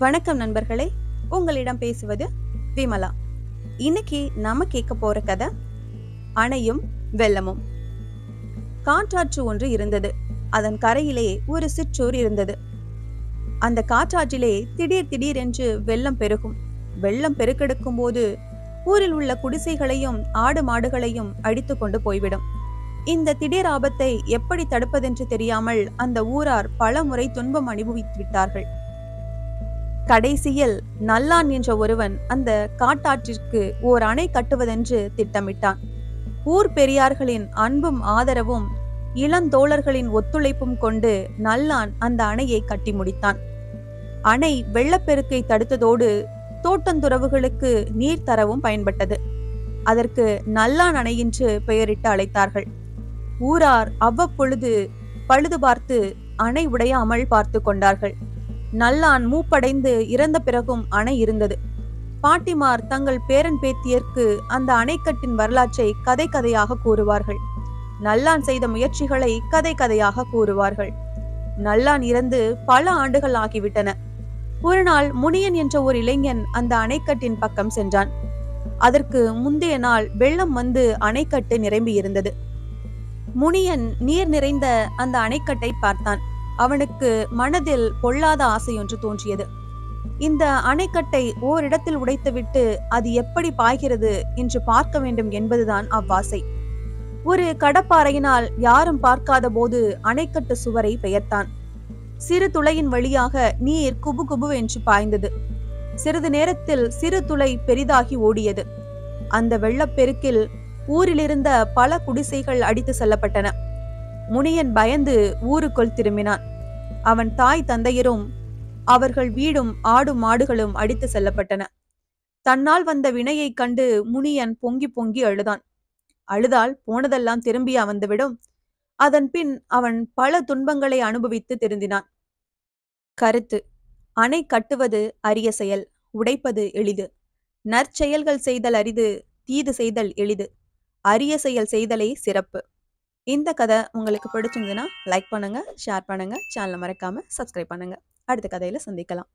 வணக்கம் நண்பர்களே, உங்களிடம் பேசுவது விமலா. இன்னைக்கு நாம கேட்க போற கதை அணையும் வெள்ளமும். காற்றாற்று ஒன்று இருந்தது. அதன் கரையிலே ஒரு சிற்றூர் இருந்தது. அந்த காற்றாற்றிலே திடீர் திடீரென்று வெள்ளம் பெருகும். வெள்ளம் பெருக்கெடுக்கும் போது ஊரில் உள்ள குடிசைகளையும் ஆடு மாடுகளையும் அடித்து கொண்டு போய்விடும். இந்த திடீர் ஆபத்தை எப்படி தடுப்பதென்று தெரியாமல் அந்த ஊரார் பல முறை துன்பம் அனுபவித்து விட்டார்கள். கடைசியில் நல்லான் என்ற ஒருவன் அந்த காட்டாற்றிற்கு ஓர் அணை கட்டுவதென்று திட்டமிட்டான். ஊர் பெரியார்களின் அன்பும் ஆதரவும் இளந்தோழர்களின் ஒத்துழைப்பும் கொண்டு நல்லான் அந்த அணையை கட்டி முடித்தான். அணை வெள்ளப்பெருக்கை தடுத்ததோடு தோட்டந்துறவுகளுக்கு நீர் தரவும் பயன்பட்டது. அதற்கு நல்லான் அணை என்று பெயரிட்டு அழைத்தார்கள். ஊரார் அவ்வப்பொழுது பழுது பார்த்து அணை உடையாமல் பார்த்து கொண்டார்கள். நல்லான் மூப்படைந்து இறந்த பிறகும் அணை இருந்தது. பாட்டிமார் தங்கள் பேரன் பேத்தியர்க்கு அந்த அணைக்கட்டின் வரலாற்றை கதை கதையாக கூறுவார்கள். நல்லான் செய்த முயற்சிகளை கதை கதையாக கூறுவார்கள். நல்லான் இறந்து பல ஆண்டுகள் ஆகிவிட்டன. ஒரு நாள் முனியன் என்ற ஒரு இளைஞன் அந்த அணைக்கட்டின் பக்கம் சென்றான். அதற்கு முந்தைய நாள் வெள்ளம் வந்து அணைக்கட்டு நிரம்பி இருந்தது. முனியன் நீர் நிறைந்த அந்த அணைக்கட்டை பார்த்தான். அவனுக்கு மனதில் பொல்லாத ஆசை ஒன்று தோன்றியது. இந்த அணைக்கட்டை ஓரிடத்தில் உடைத்துவிட்டு அது எப்படி பாய்கிறது என்று பார்க்க வேண்டும் என்பதுதான் அவ்வாசை. ஒரு கடப்பாறையினால் யாரும் பார்க்காத போது அணைக்கட்டு சுவரை பெயர்த்தான். சிறு துளையின் வழியாக நீர் குபு குபு என்று பாய்ந்தது. சிறிது நேரத்தில் சிறு துளை பெரிதாகி ஓடியது. அந்த வெள்ளப்பெருக்கில் ஊரிலிருந்த பல குடிசைகள் அடித்து செல்லப்பட்டன. முனியன் பயந்து ஊருக்குள் திரும்பினான். அவன் தாய் தந்தையரும் அவர்கள் வீடும் ஆடு மாடுகளும் அடித்து செல்லப்பட்டன. தன்னால் வந்த வினையை கண்டு முனியன் பொங்கி பொங்கி அழுதான். அழுதால் போனதெல்லாம் திரும்பியா வந்துவிடும்? அதன் பின் அவன் பல துன்பங்களை அனுபவித்து திருந்தினான். கருத்து: அணை கட்டுவது அரிய செயல், உடைப்பது எளிது. நற்செயல்கள் செய்தல் அரிது, தீது செய்தல் எளிது. அரிய செயல் செய்தலே சிறப்பு. இந்த கதை உங்களுக்கு பிடிச்சிருந்ததுன்னா லைக் பண்ணுங்க, ஷேர் பண்ணுங்க, சேனலை மறக்காம சப்ஸ்கிரைப் பண்ணுங்க. அடுத்த கதையில சந்திக்கலாம்.